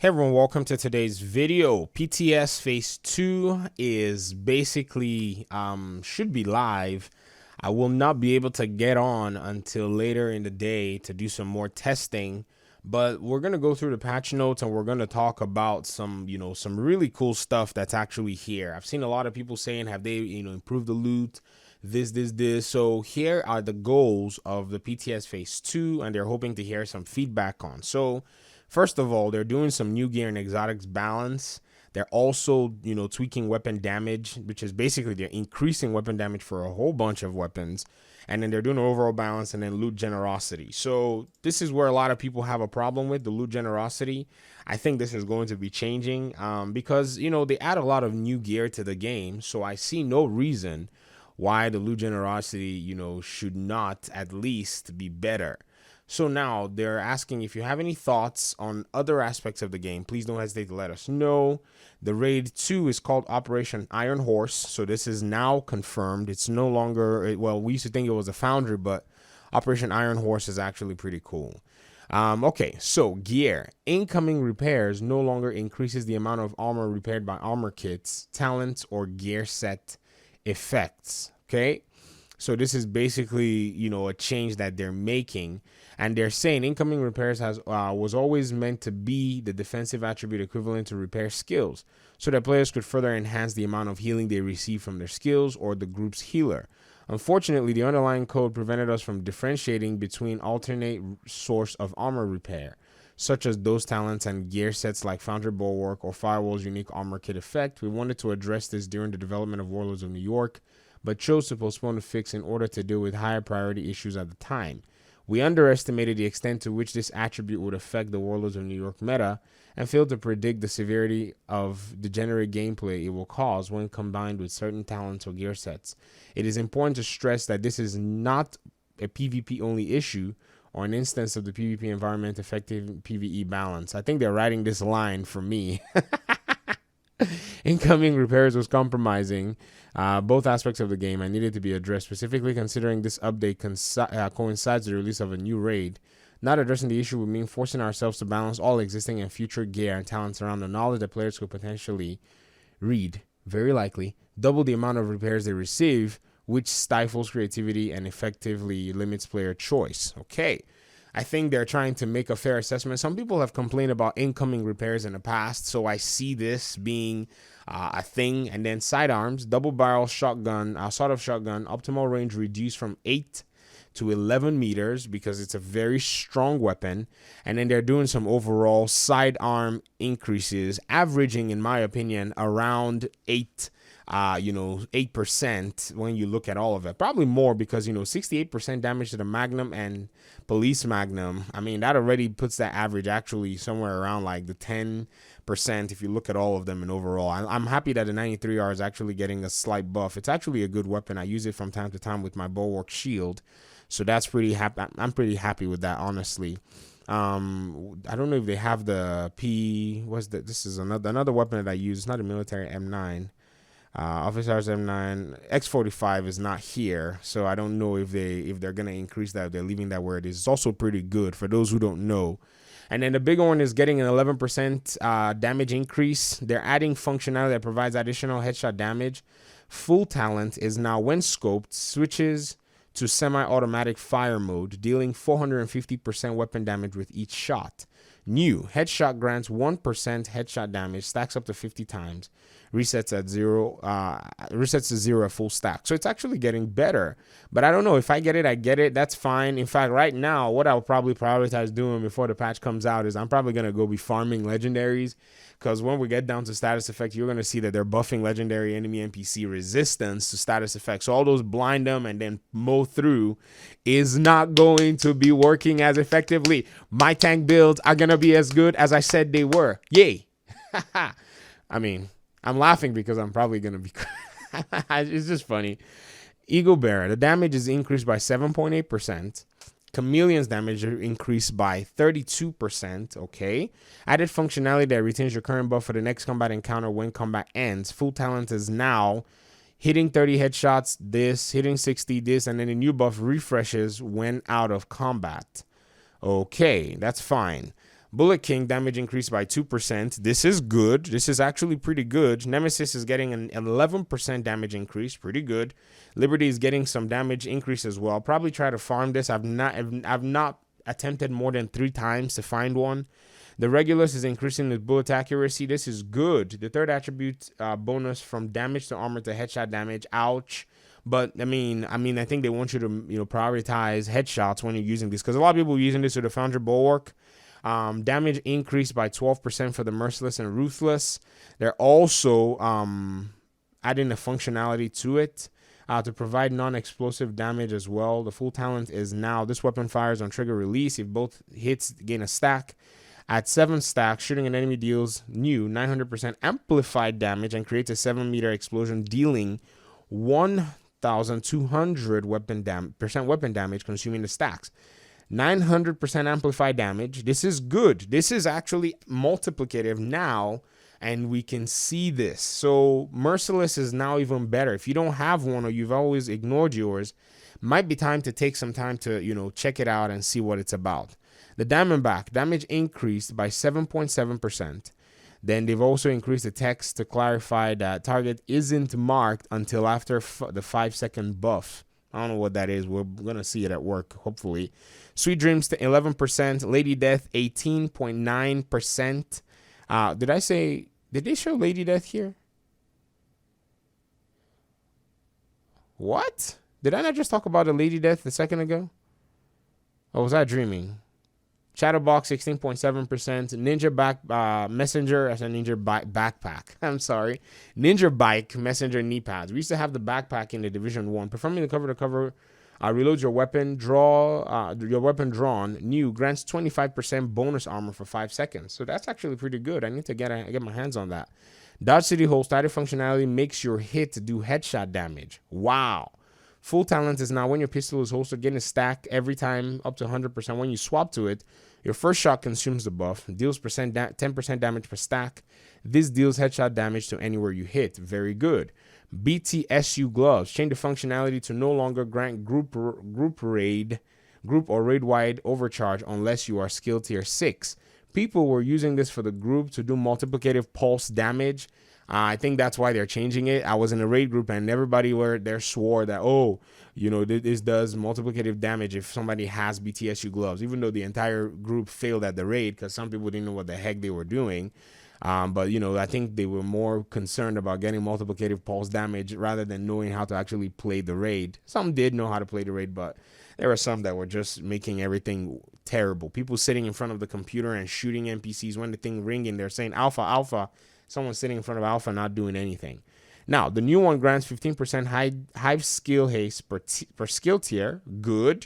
Hey everyone, welcome to today's video. PTS Phase 2 is basically should be live. I will not be able to get on until later in the day to do some more testing, but we're going to go through the patch notes and we're going to talk about some really cool stuff that's actually here. I've seen a lot of people saying, have they improved the loot, this. So here are the goals of the PTS Phase 2, and they're hoping to hear some feedback on. So first of all, they're doing some new gear and exotics balance. They're also, tweaking weapon damage, which is basically they're increasing weapon damage for a whole bunch of weapons. And then they're doing overall balance and then loot generosity. So this is where a lot of people have a problem with the loot generosity. I think this is going to be changing because, they add a lot of new gear to the game. So I see no reason why the loot generosity, should not at least be better. So now they're asking if you have any thoughts on other aspects of the game. Please don't hesitate to let us know. The raid 2 is called Operation Iron Horse. So this is now confirmed. It's no longer, well, we used to think it was a foundry, but Operation Iron Horse is actually pretty cool. Okay, so gear. Incoming repairs no longer increases the amount of armor repaired by armor kits, talents, or gear set effects. Okay. So this is basically, a change that they're making, and they're saying incoming repairs was always meant to be the defensive attribute equivalent to repair skills, so that players could further enhance the amount of healing they receive from their skills or the group's healer. Unfortunately, the underlying code prevented us from differentiating between alternate source of armor repair, such as those talents and gear sets like Foundry Bulwark or Firewall's unique armor kit effect. We wanted to address this during the development of Warlords of New York, but chose to postpone the fix in order to deal with higher priority issues at the time. We underestimated the extent to which this attribute would affect the Warlords of New York meta and failed to predict the severity of degenerate gameplay it will cause when combined with certain talents or gear sets. It is important to stress that this is not a PvP only issue or an instance of the PvP environment affecting PvE balance. I think they're writing this line for me. Incoming repairs was compromising both aspects of the game and needed to be addressed, specifically considering this update coincides with the release of a new raid. Not addressing the issue would mean forcing ourselves to balance all existing and future gear and talents around the knowledge that players could potentially very likely, double the amount of repairs they receive, which stifles creativity and effectively limits player choice. Okay. I think they're trying to make a fair assessment. Some people have complained about incoming repairs in the past, so I see this being a thing. And then sidearms, double barrel shotgun, sawed-off shotgun, optimal range reduced from 8 to 11 meters because it's a very strong weapon. And then they're doing some overall sidearm increases, averaging, in my opinion, around 8% when you look at all of it. Probably more because, 68% damage to the Magnum and Police Magnum. I mean, that already puts that average actually somewhere around like the 10% if you look at all of them in overall. I'm happy that the 93R is actually getting a slight buff. It's actually a good weapon. I use it from time to time with my Bulwark Shield. So that's pretty happy. I'm pretty happy with that, honestly. I don't know if they have the this is another weapon that I use. It's not a military M9. Officers M9 X45 is not here, so I don't know if they're gonna increase that. If they're leaving that where it is. It's also pretty good for those who don't know. And then the bigger one is getting an 11% damage increase. They're adding functionality that provides additional headshot damage. Full talent is now, when scoped, switches to semi-automatic fire mode, dealing 450% weapon damage with each shot. New headshot grants 1% headshot damage, stacks up to 50 times, resets to 0 at full stack. So it's actually getting better. But I don't know, if I get it, I get it. That's fine. In fact, right now, what I'll probably prioritize doing before the patch comes out is I'm probably gonna go be farming legendaries, because when we get down to status effect, you're gonna see that they're buffing legendary enemy NPC resistance to status effect. So all those blind them and then mow through is not going to be working as effectively. My tank builds are gonna be as good as I said they were. Yay. I mean, I'm laughing because I'm probably gonna be it's just funny. Eagle Bearer, the damage is increased by 7.8%. Chameleon's damage increased by 32%. Okay. Added functionality that retains your current buff for the next combat encounter when combat ends. Full talent is now hitting 30 headshots, this, hitting 60, this, and then the new buff refreshes when out of combat. Okay, that's fine. Bullet King damage increased by 2%. This is good. This is actually pretty good. Nemesis is getting an 11% damage increase. Pretty good. Liberty is getting some damage increase as well. Probably try to farm this. I've not attempted more than 3 times to find one. The Regulus is increasing the bullet accuracy. This is good. The third attribute bonus from damage to armor to headshot damage. Ouch. But I mean, I think they want you to prioritize headshots when you're using this, because a lot of people are using this with the Foundry Bulwark. Damage increased by 12% for the Merciless and Ruthless. They're also adding a functionality to it to provide non-explosive damage as well. The full talent is now this weapon fires on trigger release. If both hits gain a stack. At 7 stacks, shooting an enemy deals new 900% amplified damage and creates a 7-meter explosion, dealing 1,200 weapon damage, consuming the stacks. 900% amplified damage. This is good. This is actually multiplicative now, and we can see this. So Merciless is now even better. If you don't have one or you've always ignored yours, might be time to take some time to check it out and see what it's about. The Diamondback damage increased by 7.7%. Then they've also increased the text to clarify that target isn't marked until after the 5-second buff. I don't know what that is. We're going to see it at work, hopefully. Sweet Dreams to 11%. Lady Death, 18.9%. Did they show Lady Death here? What? Did I not just talk about a Lady Death a second ago? Or was I dreaming? Shadowbox 16.7%. Ninja Messenger as a Ninja backpack. I'm sorry. Ninja Bike Messenger knee pads. We used to have the backpack in the Division 1. Performing the cover to cover reloads your weapon. Your weapon drawn new grants 25% bonus armor for 5 seconds. So that's actually pretty good. I need to get my hands on that. Dodge City Holster added functionality makes your hit do headshot damage. Wow. Full talent is now when your pistol is holstered, getting a stack every time up to 100%. When you swap to it, your first shot consumes the buff, deals 10% damage per stack. This deals headshot damage to anywhere you hit. Very good. BTSU gloves change the functionality to no longer grant group or raid wide overcharge unless you are skill tier 6. People were using this for the group to do multiplicative pulse damage. I think that's why they're changing it. I was in a raid group and everybody there swore that, this does multiplicative damage if somebody has BTSU gloves, even though the entire group failed at the raid because some people didn't know what the heck they were doing. But I think they were more concerned about getting multiplicative pulse damage rather than knowing how to actually play the raid. Some did know how to play the raid, but there were some that were just making everything terrible. People sitting in front of the computer and shooting NPCs when the thing ringing, they're saying alpha, alpha. Someone sitting in front of alpha not doing anything. Now, the new one grants 15% hive skill haste per skill tier. Good.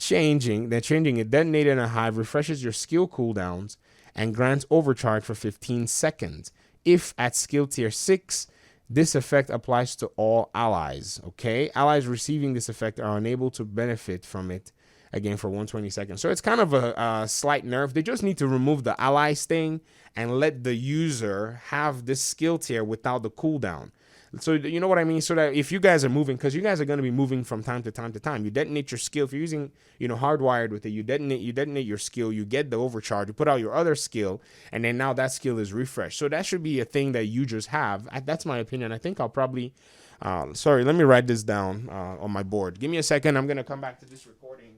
They're changing it. Detonated in a hive refreshes your skill cooldowns and grants overcharge for 15 seconds. If at skill tier 6, this effect applies to all allies. Okay? Allies receiving this effect are unable to benefit from it again for 120 seconds. So it's kind of a slight nerf. They just need to remove the allies thing and let the user have this skill tier without the cooldown. So you know what I mean? So that if you guys are moving, because you guys are going to be moving from time to time to time, you detonate your skill. If you're using, hardwired with it, you detonate your skill, you get the overcharge, you put out your other skill, and then now that skill is refreshed. So that should be a thing that you just have. That's my opinion. I think I'll probably, let me write this down on my board. Give me a second. I'm going to come back to this recording.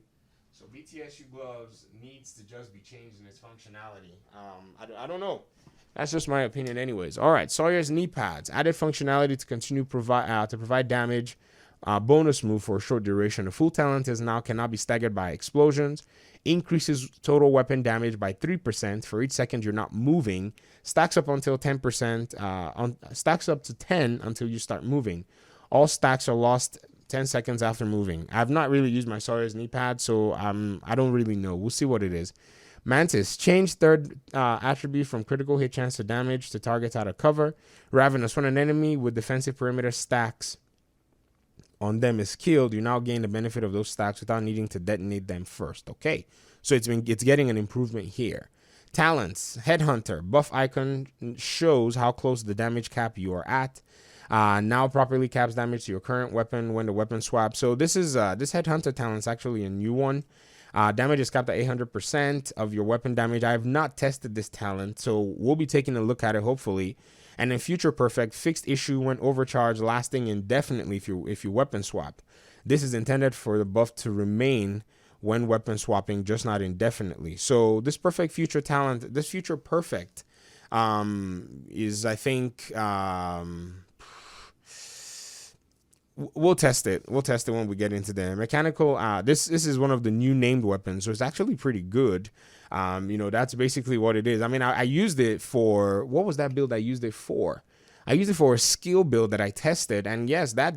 So BTSU gloves needs to just be changed in its functionality. I don't know. That's just my opinion anyways. All right, Sawyer's knee pads. Added functionality to continue provide damage. Bonus move for a short duration. The full talent is now cannot be staggered by explosions. Increases total weapon damage by 3% for each second you're not moving. Stacks up until 10%. Stacks up to 10 until you start moving. All stacks are lost 10 seconds after moving. I've not really used my Sawyer's knee pad, so I don't really know. We'll see what it is. Mantis, change third attribute from critical hit chance to damage to targets out of cover. Ravenous, when an enemy with defensive perimeter stacks on them is killed, you now gain the benefit of those stacks without needing to detonate them first. Okay, so it's getting an improvement here. Talents, Headhunter, buff icon shows how close the damage cap you are at. Now properly caps damage to your current weapon when the weapon swaps. So this is this Headhunter talent's actually a new one. Damage is capped at 800% of your weapon damage. I have not tested this talent, so we'll be taking a look at it hopefully. And in Future Perfect, fixed issue when overcharged, lasting indefinitely if you weapon swap. This is intended for the buff to remain when weapon swapping, just not indefinitely. So this Perfect Future talent, this Future Perfect, is, I think, we'll test it. We'll test it when we get into the mechanical. This is one of the new named weapons, so it's actually pretty good. You know, that's basically what it is. I mean, I used it for, what was that build I used it for? I used it for a skill build that I tested, and yes, that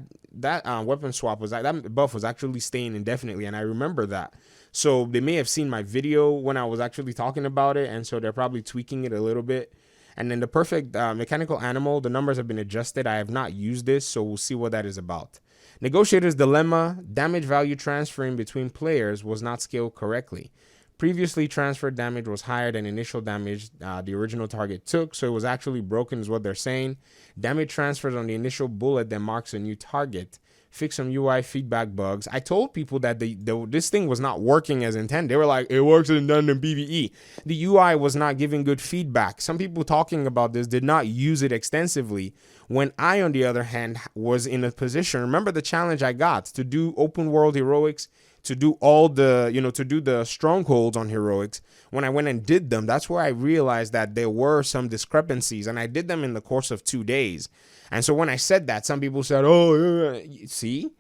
weapon swap was, that buff was actually staying indefinitely, and I remember that. So they may have seen my video when I was actually talking about it, and so they're probably tweaking it a little bit. And then the Perfect mechanical animal, the numbers have been adjusted. I have not used this, so we'll see what that is about. Negotiator's Dilemma, damage value transferring between players was not scaled correctly. Previously transferred damage was higher than initial damage the original target took, so it was actually broken is what they're saying. Damage transfers on the initial bullet that marks a new target. Fix some UI feedback bugs. I told people that this thing was not working as intended. They were like, it works in PvE. The UI was not giving good feedback. Some people talking about this did not use it extensively, when I, on the other hand, was in a position, remember the challenge I got to do open world heroics, to do all the, to do the strongholds on heroics. When I went and did them, that's where I realized that there were some discrepancies, and I did them in the course of 2 days. And so when I said that, some people said, oh, see?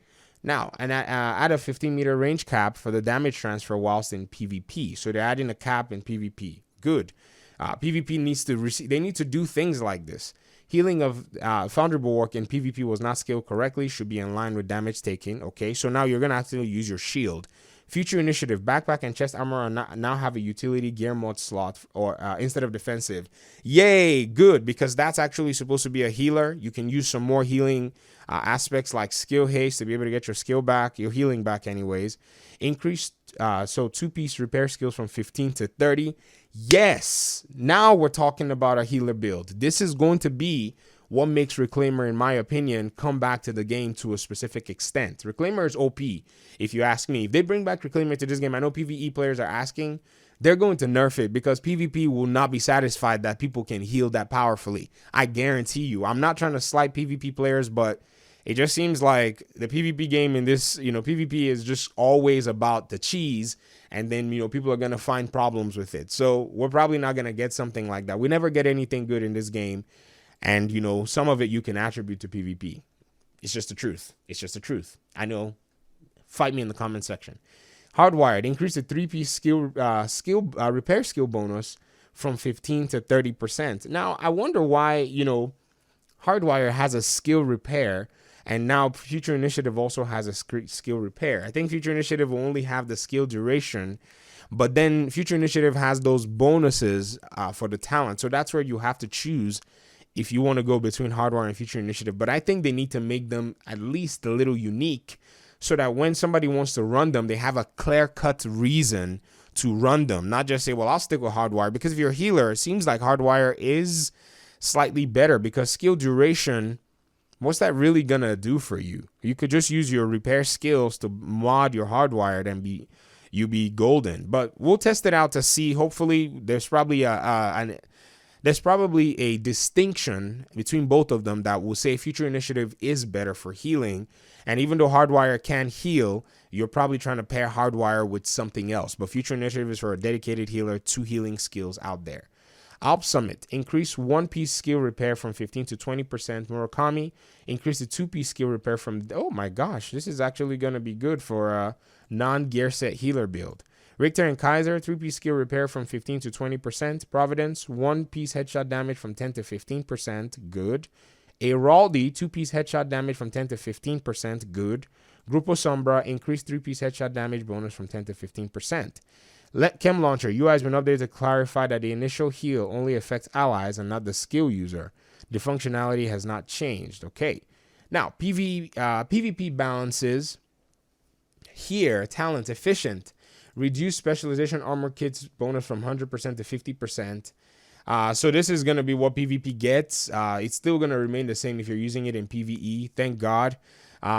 Now, and I add a 15-meter range cap for the damage transfer whilst in PvP. So they're adding a cap in PvP. Good. PvP needs to receive, they need to do things like this. Healing of Foundry Bulwark in PvP was not scaled correctly, should be in line with damage taken. Okay, so now you're going to have to use your shield. Future Initiative, backpack and chest armor are now have a utility gear mod slot or instead of defensive. Yay, good, because that's actually supposed to be a healer. You can use some more healing aspects like skill haste to be able to get your skill back, your healing back anyways. Increased, so 2-piece repair skills from 15 to 30. Yes, now we're talking about a healer build. This is going to be what makes Reclaimer, in my opinion, come back to the game to a specific extent. Reclaimer is OP, if you ask me. If they bring back Reclaimer to this game, I know PvE players are asking, they're going to nerf it because PvP will not be satisfied that people can heal that powerfully. I guarantee you. I'm not trying to slight PvP players, but it just seems like the PvP game in this, PvP is just always about the cheese, and then, people are going to find problems with it. So we're probably not going to get something like that. We never get anything good in this game. And, some of it you can attribute to PvP. It's just the truth. It's just the truth. I know. Fight me in the comment section. Hardwired. Increase the 3-piece repair skill bonus from 15 to 30%. Now, I wonder why, Hardwire has a skill repair, and now Future Initiative also has a skill repair. I think Future Initiative will only have the skill duration, but then Future Initiative has those bonuses for the talent. So that's where you have to choose if you want to go between Hardwire and Future Initiative. But I think they need to make them at least a little unique so that when somebody wants to run them, they have a clear-cut reason to run them. Not just say, well, I'll stick with Hardwire. Because if you're a healer, it seems like Hardwire is slightly better because skill duration, what's that really going to do for you? You could just use your repair skills to mod your Hardwired and you be golden. But we'll test it out to see. Hopefully, there's probably a distinction between both of them that will say Future Initiative is better for healing. And even though Hardwire can heal, you're probably trying to pair Hardwire with something else. But Future Initiative is for a dedicated healer, 2 healing skills out there. Alp Summit, increase 1-piece skill repair from 15 to 20%. Murakami, increase the 2-piece skill repair from, oh my gosh, this is actually going to be good for a non-gear set healer build. Richter and Kaiser, 3-piece skill repair from 15 to 20%. Providence, 1-piece headshot damage from 10 to 15%. Good. Araldi, 2-piece headshot damage from 10 to 15%. Good. Grupo Sombra, increased 3-piece headshot damage bonus from 10 to 15%. Let Chem Launcher, UI has been updated to clarify that the initial heal only affects allies and not the skill user. The functionality has not changed. Okay. Now, PvP balances here, talent efficient. Reduce specialization armor kits bonus from 100% to 50%. So this is going to be what PvP gets. It's still going to remain the same if you're using it in PvE. Thank God.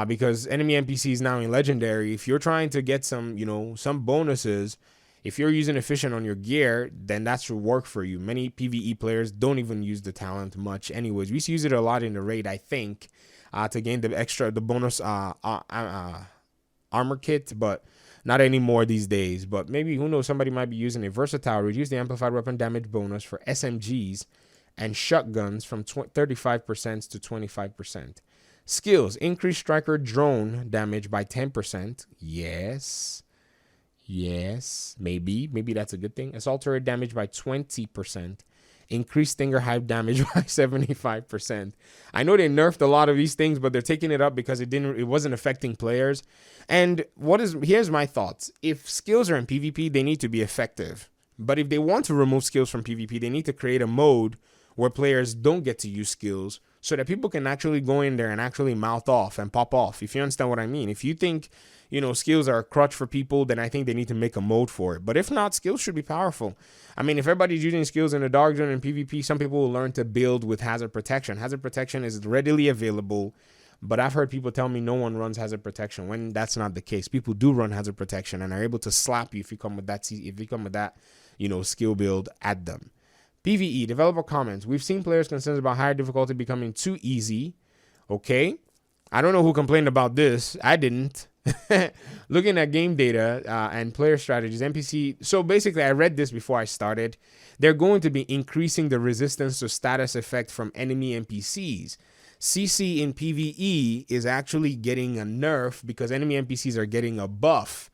because enemy NPCs now in Legendary, if you're trying to get some, some bonuses, if you're using efficient on your gear, then that should work for you. Many PvE players don't even use the talent much anyways. We used to use it a lot in the raid, I think, to gain the bonus armor kit, but not anymore these days. But maybe, who knows, somebody might be using a versatile. Reduce the amplified weapon damage bonus for SMGs and shotguns from 35% to 25%. Skills, increase striker drone damage by 10%. Yes, maybe that's a good thing. Assault turret damage by 20%. Increase stinger hive damage by 75%. I know they nerfed a lot of these things, but they're taking it up because it wasn't affecting players. And here's my thoughts. If skills are in PvP, they need to be effective. But if they want to remove skills from PvP, they need to create a mode where players don't get to use skills so that people can actually go in there and actually mouth off and pop off, if you understand what I mean. If you think, skills are a crutch for people, then I think they need to make a mode for it. But if not, skills should be powerful. I mean, if everybody's using skills in the dark zone and PvP, some people will learn to build with hazard protection. Hazard protection is readily available, but I've heard people tell me no one runs hazard protection when that's not the case. People do run hazard protection and are able to slap you if you come with that, skill build at them. PvE, developer comments. We've seen players concerned about higher difficulty becoming too easy. Okay. I don't know who complained about this. I didn't. Looking at game data and player strategies, NPC. So basically, I read this before I started. They're going to be increasing the resistance to status effect from enemy NPCs. CC in PvE is actually getting a nerf because enemy NPCs are getting a buff.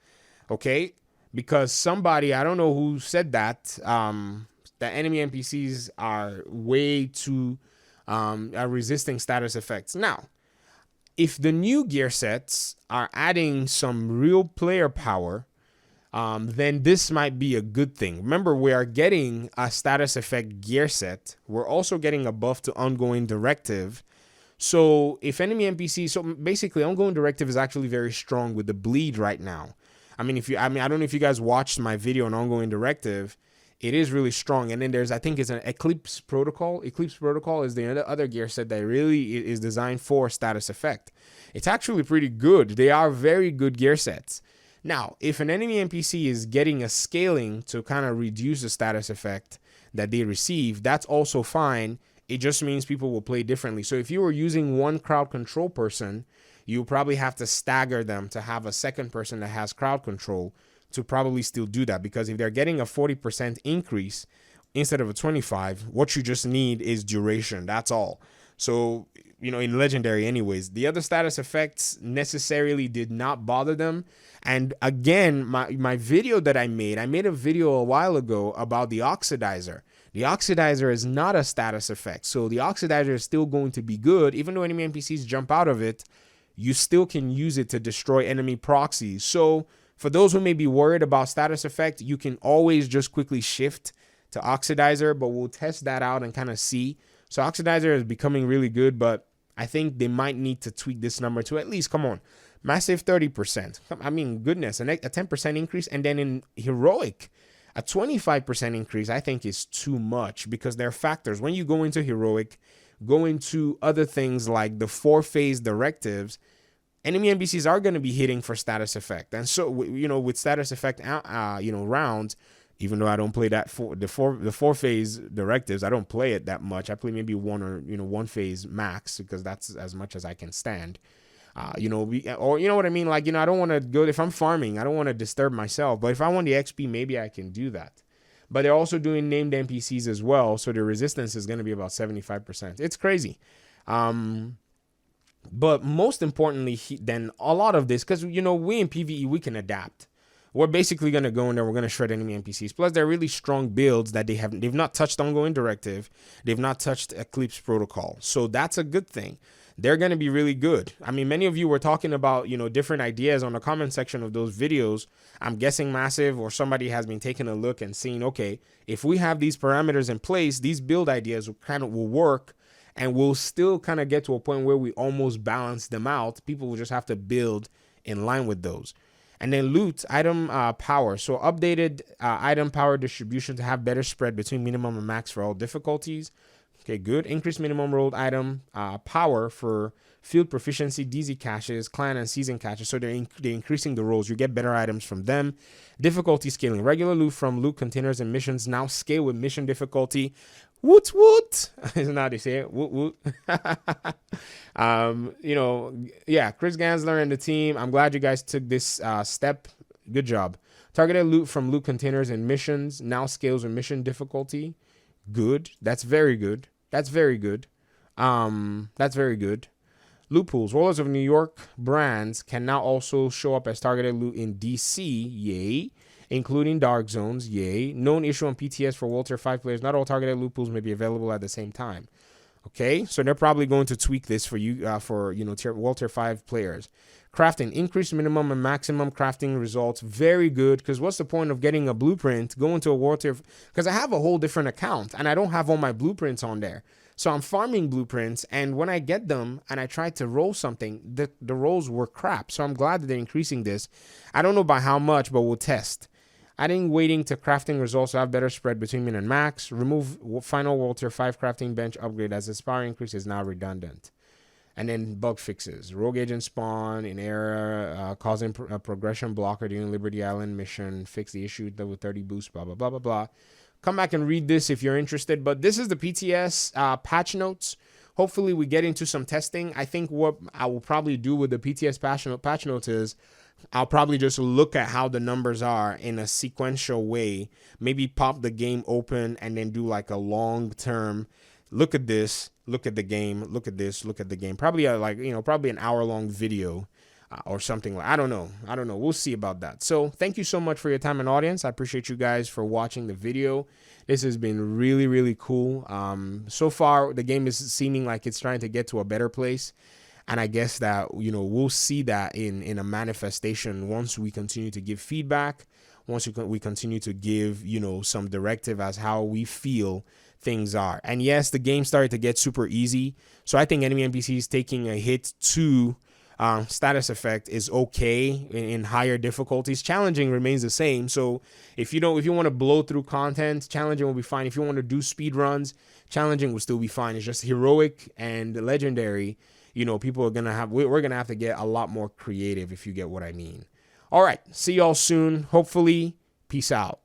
Okay. Because somebody, I don't know who said that, that enemy NPCs are way too are resisting status effects. Now, if the new gear sets are adding some real player power, then this might be a good thing. Remember, we are getting a status effect gear set. We're also getting a buff to ongoing directive. So if enemy NPCs, so basically ongoing directive is actually very strong with the bleed right now. I don't know if you guys watched my video on ongoing directive. It is really strong. And then there's, I think it's an Eclipse Protocol. Eclipse Protocol is the other gear set that really is designed for status effect. It's actually pretty good. They are very good gear sets. Now, if an enemy NPC is getting a scaling to kind of reduce the status effect that they receive, that's also fine. It just means people will play differently. So if you were using one crowd control person, you probably have to stagger them to have a second person that has crowd control to probably still do that, because if they're getting a 40% increase instead of a 25, what you just need is duration. That's all. So, in Legendary anyways, the other status effects necessarily did not bother them. And again, my video that I made a video a while ago about the Oxidizer. The Oxidizer is not a status effect. So the Oxidizer is still going to be good. Even though enemy NPCs jump out of it, you still can use it to destroy enemy proxies. So for those who may be worried about status effect, you can always just quickly shift to Oxidizer, but we'll test that out and kind of see. So Oxidizer is becoming really good, but I think they might need to tweak this number to at least, come on, massive 30%. I mean, goodness, a 10% increase. And then in Heroic, a 25% increase, I think is too much, because there are factors. When you go into Heroic, go into other things like the 4-phase directives, enemy NPCs are going to be hitting for status effect. And so, with status effect, rounds, even though I don't play that the 4-phase directives, I don't play it that much. I play maybe one phase max, because that's as much as I can stand. You know what I mean? Like, I don't want to go, if I'm farming, I don't want to disturb myself. But if I want the XP, maybe I can do that. But they're also doing named NPCs as well. So the resistance is going to be about 75%. It's crazy. But most importantly, then a lot of this, because, we in PvE, we can adapt. We're basically going to go in there, we're going to shred enemy NPCs. Plus, they're really strong builds that they've not touched ongoing directive. They've not touched Eclipse Protocol. So that's a good thing. They're going to be really good. I mean, many of you were talking about, different ideas on the comment section of those videos. I'm guessing Massive or somebody has been taking a look and seeing, okay, if we have these parameters in place, these build ideas will work, and we'll still kind of get to a point where we almost balance them out. People will just have to build in line with those. And then loot, item power. So updated item power distribution to have better spread between minimum and max for all difficulties. Okay, good. Increase minimum rolled item power for field proficiency, DZ caches, clan and season caches. So they're increasing the rolls. You get better items from them. Difficulty scaling. Regular loot from loot containers and missions now scale with mission difficulty. Woot woot. Isn't that how they say it? Woot woot. You know, yeah, Chris Gansler and the team. I'm glad you guys took this step. Good job. Targeted loot from loot containers and missions now scales with mission difficulty. Good. That's very good. That's very good. That's very good. Loot pools. Rollers of New York brands can now also show up as targeted loot in DC. Yay. Including dark zones. Yay. Known issue on PTS for Walter 5 players. Not all targeted loot pools may be available at the same time. Okay, so they're probably going to tweak this for you, Walter 5 players. Crafting, increased minimum and maximum crafting results, very good. Because what's the point of getting a blueprint, going to a Walter? Because I have a whole different account and I don't have all my blueprints on there. So I'm farming blueprints, and when I get them and I try to roll something, the rolls were crap. So I'm glad that they're increasing this. I don't know by how much, but we'll test. Adding weighting to crafting results to have better spread between min and max. Remove final Walter 5 crafting bench upgrade as the power increase is now redundant. And then bug fixes. Rogue agent spawn in error, causing a progression blocker during Liberty Island mission. Fix the issue with 30 boost, blah, blah, blah, blah, blah. Come back and read this if you're interested. But this is the PTS patch notes. Hopefully we get into some testing. I think what I will probably do with the PTS patch notes is I'll probably just look at how the numbers are in a sequential way. Maybe pop the game open and then do like a long term. Look at this. Look at the game. Look at this. Look at the game. Probably probably an hour-long video or something. I don't know. We'll see about that. So thank you so much for your time and audience. I appreciate you guys for watching the video. This has been really, really cool. So far, the game is seeming like it's trying to get to a better place. And I guess that, we'll see that in a manifestation once we continue to give feedback, once we continue to give, some directive as how we feel things are. And yes, the game started to get super easy. So I think enemy NPCs taking a hit to status effect is okay in higher difficulties. Challenging remains the same. So if you want to blow through content, challenging will be fine. If you want to do speed runs, challenging will still be fine. It's just heroic and legendary. People are going to we're going to have to get a lot more creative, if you get what I mean. All right. See y'all soon. Hopefully. Peace out.